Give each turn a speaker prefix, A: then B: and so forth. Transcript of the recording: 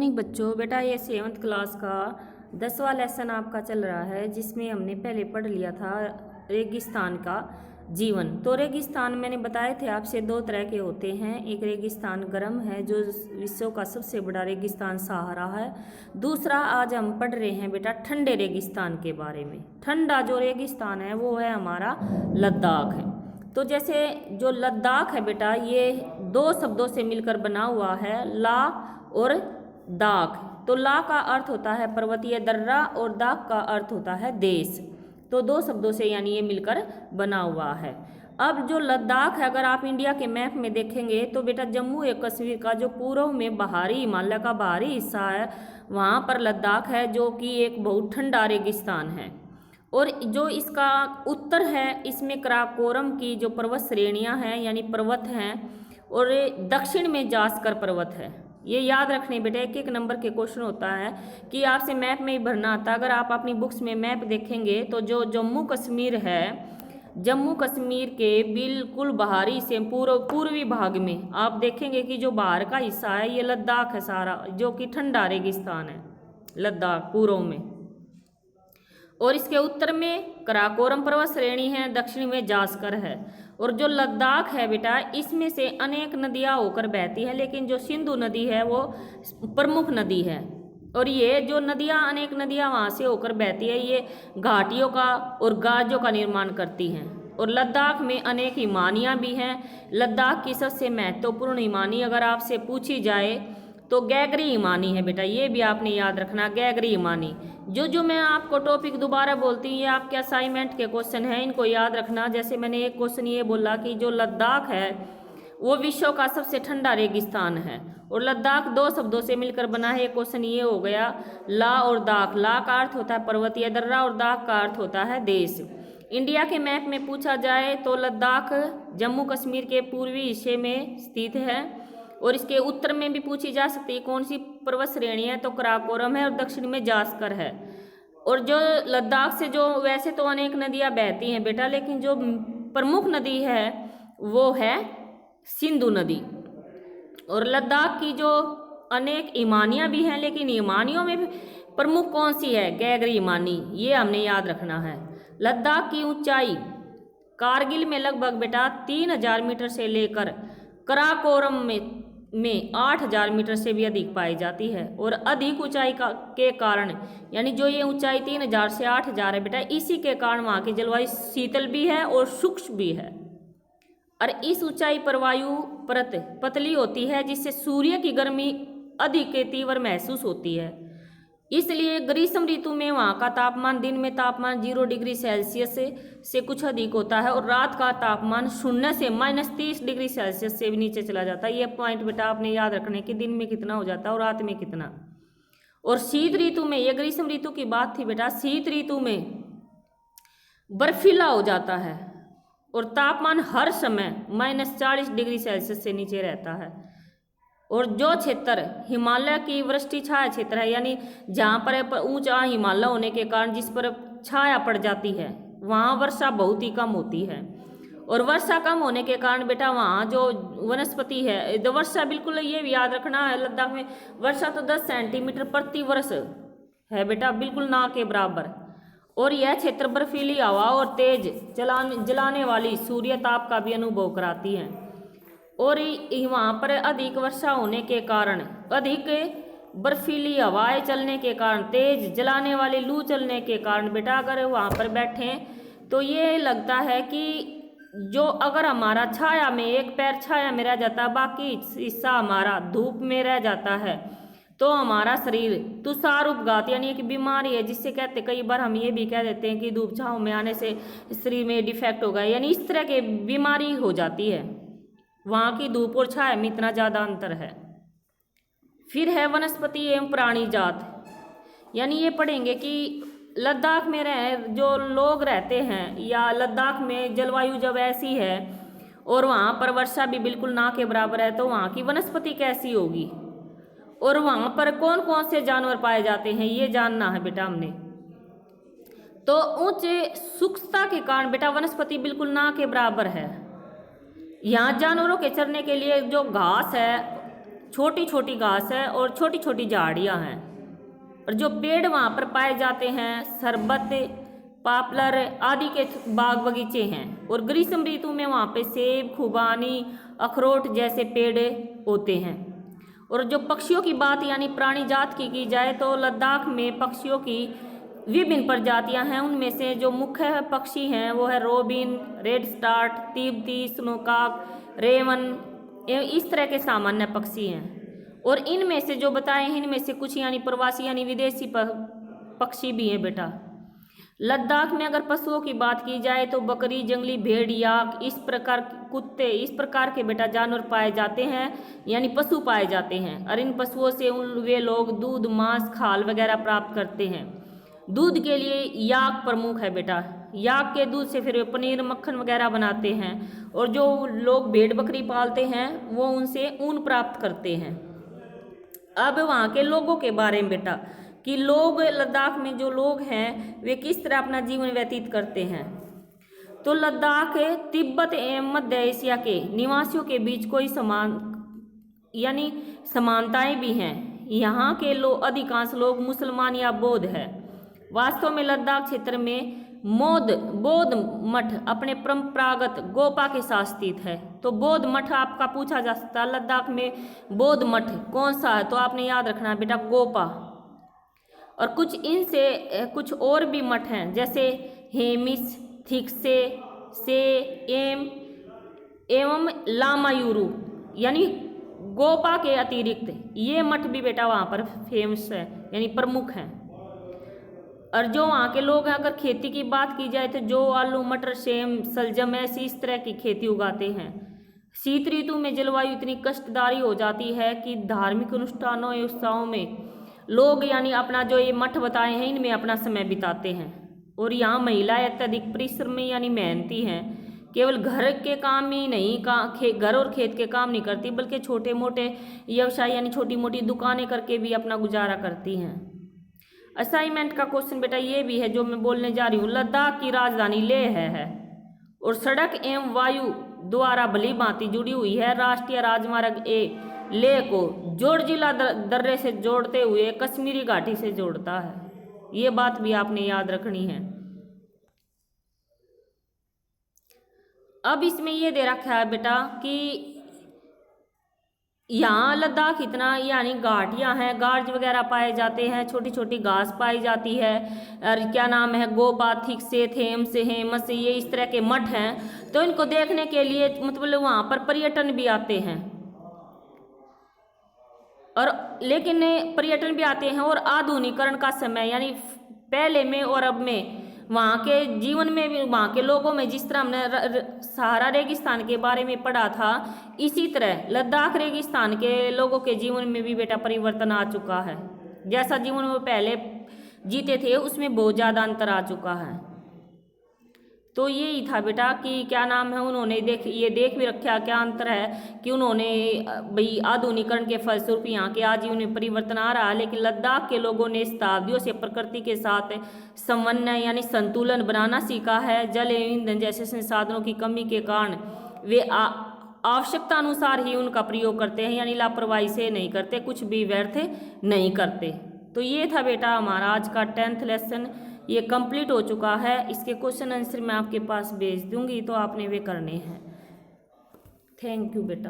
A: Morning बच्चों, बेटा ये 7th क्लास का 10वां लेसन आपका चल रहा है, जिसमें हमने पहले पढ़ लिया था रेगिस्तान का जीवन। तो रेगिस्तान मैंने बताए थे आपसे दो तरह के होते हैं। एक रेगिस्तान गर्म है जो विश्व का सबसे बड़ा रेगिस्तान सहारा है। दूसरा आज हम पढ़ रहे हैं बेटा ठंडे रेगिस्तान के बारे में। ठंडा जो रेगिस्तान है वो है हमारा लद्दाख है। तो जैसे जो लद्दाख है बेटा, ये दो शब्दों से मिलकर बना हुआ है, ला और दाख। तो ला का अर्थ होता है पर्वतीय दर्रा और दाख का अर्थ होता है देश। तो दो शब्दों से यानी ये मिलकर बना हुआ है। अब जो लद्दाख है, अगर आप इंडिया के मैप में देखेंगे तो बेटा जम्मू और कश्मीर का जो पूर्व में बाहरी हिमालय का बाहरी हिस्सा है, वहाँ पर लद्दाख है, जो कि एक बहुत ठंडा रेगिस्तान है। और जो इसका उत्तर है, इसमें कराकोरम की जो पर्वत श्रेणियाँ हैं यानी पर्वत हैं, और दक्षिण में जास्कर पर्वत है। ये याद रखने बेटा, एक एक नंबर के क्वेश्चन होता है कि आपसे मैप में ही भरना आता। अगर आप अपनी बुक्स में मैप देखेंगे तो जो जम्मू कश्मीर है, जम्मू कश्मीर के बिल्कुल बाहरी से पूर्वी भाग में आप देखेंगे कि जो बाहर का हिस्सा है ये लद्दाख है सारा, जो कि ठंडा रेगिस्तान है लद्दाख पूर्व में। और इसके उत्तर में कराकोरम पर्वत श्रेणी है, दक्षिण में जास्कर है। और जो लद्दाख है बेटा, इसमें से अनेक नदियां होकर बहती है, लेकिन जो सिंधु नदी है वो प्रमुख नदी है। और ये जो नदियां, अनेक नदियां वहाँ से होकर बहती है, ये घाटियों का और गाजों का निर्माण करती हैं। और लद्दाख में अनेक हिमानियाँ भी हैं। लद्दाख की सबसे महत्वपूर्ण हिमानी अगर आपसे पूछी जाए तो गैगरी हिमानी है बेटा, ये भी आपने याद रखना, गैगरी हिमानी। जो मैं आपको टॉपिक दोबारा बोलती हूँ, ये आपके असाइनमेंट के क्वेश्चन हैं, इनको याद रखना। जैसे मैंने एक क्वेश्चन ये बोला कि जो लद्दाख है वो विश्व का सबसे ठंडा रेगिस्तान है, और लद्दाख दो शब्दों से मिलकर बना है। एक क्वेश्चन ये हो गया ला और दाख। ला का अर्थ होता है पर्वतीय दर्रा और दाख का अर्थ होता है देश। इंडिया के मैप में पूछा जाए तो लद्दाख जम्मू कश्मीर के पूर्वी हिस्से में स्थित है, और इसके उत्तर में भी पूछी जा सकती है कौन सी पर्वत श्रेणी है, तो कराकोरम है, और दक्षिण में जास्कर है। और जो लद्दाख से जो वैसे तो अनेक नदियां बहती हैं बेटा, लेकिन जो प्रमुख नदी है वो है सिंधु नदी। और लद्दाख की जो अनेक हिमानियाँ भी हैं, लेकिन हिमानियों में प्रमुख कौन सी है, गैगरी हिमानी, ये हमने याद रखना है। लद्दाख की ऊंचाई कारगिल में लगभग बेटा 3000 मीटर से लेकर कराकोरम में 8000 मीटर से भी अधिक पाई जाती है। और अधिक ऊंचाई के कारण, यानी जो ये ऊंचाई 3000 से 8000 है बेटा, इसी के कारण वहाँ की जलवायु शीतल भी है और शुष्क भी है। और इस ऊंचाई पर वायु परत पतली होती है, जिससे सूर्य की गर्मी अधिक तीव्र महसूस होती है। इसलिए ग्रीष्म ऋतु में वहाँ का तापमान, दिन में तापमान 0 डिग्री सेल्सियस से कुछ अधिक होता है, और रात का तापमान 0 से -30 डिग्री सेल्सियस से भी नीचे चला जाता है। ये पॉइंट बेटा आपने याद रखने कि दिन में कितना हो जाता है और रात में कितना। और शीत ऋतु में, ये ग्रीष्म ऋतु की बात थी बेटा, शीत ऋतु में बर्फीला हो जाता है और तापमान हर समय -40 डिग्री सेल्सियस से नीचे रहता है। और जो क्षेत्र हिमालय की वृष्टि छाया क्षेत्र है, यानी जहाँ पर ऊंचा हिमालय होने के कारण जिस पर छाया पड़ जाती है, वहाँ वर्षा बहुत ही कम होती है। और वर्षा कम होने के कारण बेटा वहाँ जो वनस्पति है, तो वर्षा बिल्कुल ये भी याद रखना है, लद्दाख में वर्षा तो 10 सेंटीमीटर प्रति वर्ष है बेटा, बिल्कुल ना के बराबर। और यह क्षेत्र बर्फीली हवा और तेज जलाने वाली सूर्य ताप का भी अनुभव कराती है। और वहाँ पर अधिक वर्षा होने के कारण, अधिक बर्फीली हवाएं चलने के कारण, तेज जलाने वाली लू चलने के कारण बेटा अगर वहाँ पर बैठें तो ये लगता है कि जो अगर हमारा छाया में, एक पैर छाया में रह जाता है, बाकी हिस्सा हमारा धूप में रह जाता है, तो हमारा शरीर तुषार उपघात यानी एक बीमारी है, जिससे कहते कई बार हम ये भी कह देते हैं कि धूप छाँव में आने से शरीर में डिफेक्ट हो गया, यानी इस तरह की बीमारी हो जाती है। वहाँ की धूप और छाया में इतना ज़्यादा अंतर है। फिर है वनस्पति एवं प्राणी जात, यानी ये पढ़ेंगे कि लद्दाख में जो लोग रहते हैं, या लद्दाख में जलवायु जब ऐसी है और वहाँ पर वर्षा भी बिल्कुल ना के बराबर है, तो वहाँ की वनस्पति कैसी होगी, और वहाँ पर कौन कौन से जानवर पाए जाते हैं, ये जानना है बेटा हमने। तो ऊंचे शुष्कता के कारण बेटा वनस्पति बिल्कुल ना के बराबर है। यहाँ जानवरों के चरने के लिए जो घास है छोटी छोटी घास है और छोटी छोटी झाड़ियाँ हैं। और जो पेड़ वहाँ पर पाए जाते हैं शरबत, पॉपुलर आदि के बाग बगीचे हैं। और ग्रीष्म ऋतु में वहाँ पे सेब, खुबानी, अखरोट जैसे पेड़ होते हैं। और जो पक्षियों की बात यानी प्राणी जात की जाए तो लद्दाख में पक्षियों की विभिन्न प्रजातियां हैं। उनमें से जो मुख्य पक्षी हैं वो है रोबिन, रेड स्टार्ट, तिब्बती स्नोकॉक, रेवन, इस तरह के सामान्य पक्षी हैं। और इनमें से जो बताए हैं इनमें से कुछ यानी प्रवासी यानी विदेशी पक्षी भी हैं बेटा। लद्दाख में अगर पशुओं की बात की जाए तो बकरी, जंगली भेड़, याक, इस प्रकार कुत्ते, इस प्रकार के बेटा जानवर पाए जाते हैं यानी पशु पाए जाते हैं। और इन पशुओं से वे लोग दूध, मांस, खाल वगैरह प्राप्त करते हैं। दूध के लिए याक प्रमुख है बेटा। याक के दूध से फिर वे पनीर, मक्खन वगैरह बनाते हैं। और जो लोग भेड़ बकरी पालते हैं वो उनसे ऊन प्राप्त करते हैं। अब वहाँ के लोगों के बारे में बेटा कि लोग लद्दाख में जो लोग हैं वे किस तरह अपना जीवन व्यतीत करते हैं। तो लद्दाख तिब्बत एवं मध्य एशिया के निवासियों के बीच कोई यानी समानताएं भी हैं। यहाँ के अधिकांश लोग मुसलमान या बौद्ध हैं। वास्तव में लद्दाख क्षेत्र में बौद्ध मठ अपने परंपरागत गोपा के साथ स्थित है। तो बौद्ध मठ आपका पूछा जा सकता है लद्दाख में बौद्ध मठ कौन सा है, तो आपने याद रखना है बेटा गोपा। और कुछ इनसे कुछ और भी मठ हैं जैसे हेमिस, थिक्से, से एवं लामायूरू, यानी गोपा के अतिरिक्त ये मठ भी बेटा वहाँ पर फेमस है यानी प्रमुख हैं। और जो वहाँ के लोग हैं अगर खेती की बात की जाए तो जो आलू, मटर, सेम, सलजम ऐसी इस तरह की खेती उगाते हैं। शीत ऋतु में जलवायु इतनी कष्टदायी हो जाती है कि धार्मिक अनुष्ठानों या उत्सवों में लोग यानी अपना जो ये मठ बताए हैं इनमें अपना समय बिताते हैं। और यहाँ महिलाएं अत्यधिक परिश्रमी यानी मेहनती हैं। केवल घर के काम ही नहीं, घर और खेत के काम नहीं करती बल्कि छोटे मोटे व्यवसाय यानी छोटी मोटी दुकानें करके भी अपना गुजारा करती हैं। असाइनमेंट का क्वेश्चन बेटा ये भी है जो मैं बोलने जा रही हूँ। लद्दाख की राजधानी लेह है और सड़क एवं वायु द्वारा भली भांति जुड़ी हुई है। राष्ट्रीय राजमार्ग लेह को जोड़जिला दर्रे से जोड़ते हुए कश्मीरी घाटी से जोड़ता है। ये बात भी आपने याद रखनी है। अब इसमें ये दे रखा है बेटा कि यहाँ लद्दाख इतना यानी घाटियाँ हैं, गार्ज वगैरह पाए जाते हैं, छोटी छोटी घास पाई जाती है। और क्या नाम है गोपा, थिक्से, थेम्स, हेमस, ये इस तरह के मठ हैं। तो इनको देखने के लिए मतलब वहाँ पर पर्यटन भी आते हैं। और लेकिन पर्यटन भी आते हैं और आधुनिकीकरण का समय यानी पहले में और अब में वहाँ के जीवन में भी वहाँ के लोगों में जिस तरह हमने सहारा रेगिस्तान के बारे में पढ़ा था इसी तरह लद्दाख रेगिस्तान के लोगों के जीवन में भी बेटा परिवर्तन आ चुका है। जैसा जीवन वो पहले जीते थे उसमें बहुत ज़्यादा अंतर आ चुका है। तो यही था बेटा कि क्या नाम है उन्होंने ये देख भी रखा क्या अंतर है कि उन्होंने भाई आधुनिकीकरण के फलस्वरूप यहाँ के आजीवन में परिवर्तन आ रहा है। लेकिन लद्दाख के लोगों ने शताब्दियों से प्रकृति के साथ समन्वय यानी संतुलन बनाना सीखा है। जल एवं ईंधन जैसे संसाधनों की कमी के कारण वे आवश्यकता अनुसार ही उनका प्रयोग करते हैं यानी लापरवाही से नहीं करते, कुछ भी व्यर्थ नहीं करते। तो ये था बेटा हमारा आज का 10th लेसन, ये कंप्लीट हो चुका है। इसके क्वेश्चन आंसर मैं आपके पास भेज दूंगी तो आपने वे करने हैं। थैंक यू बेटा।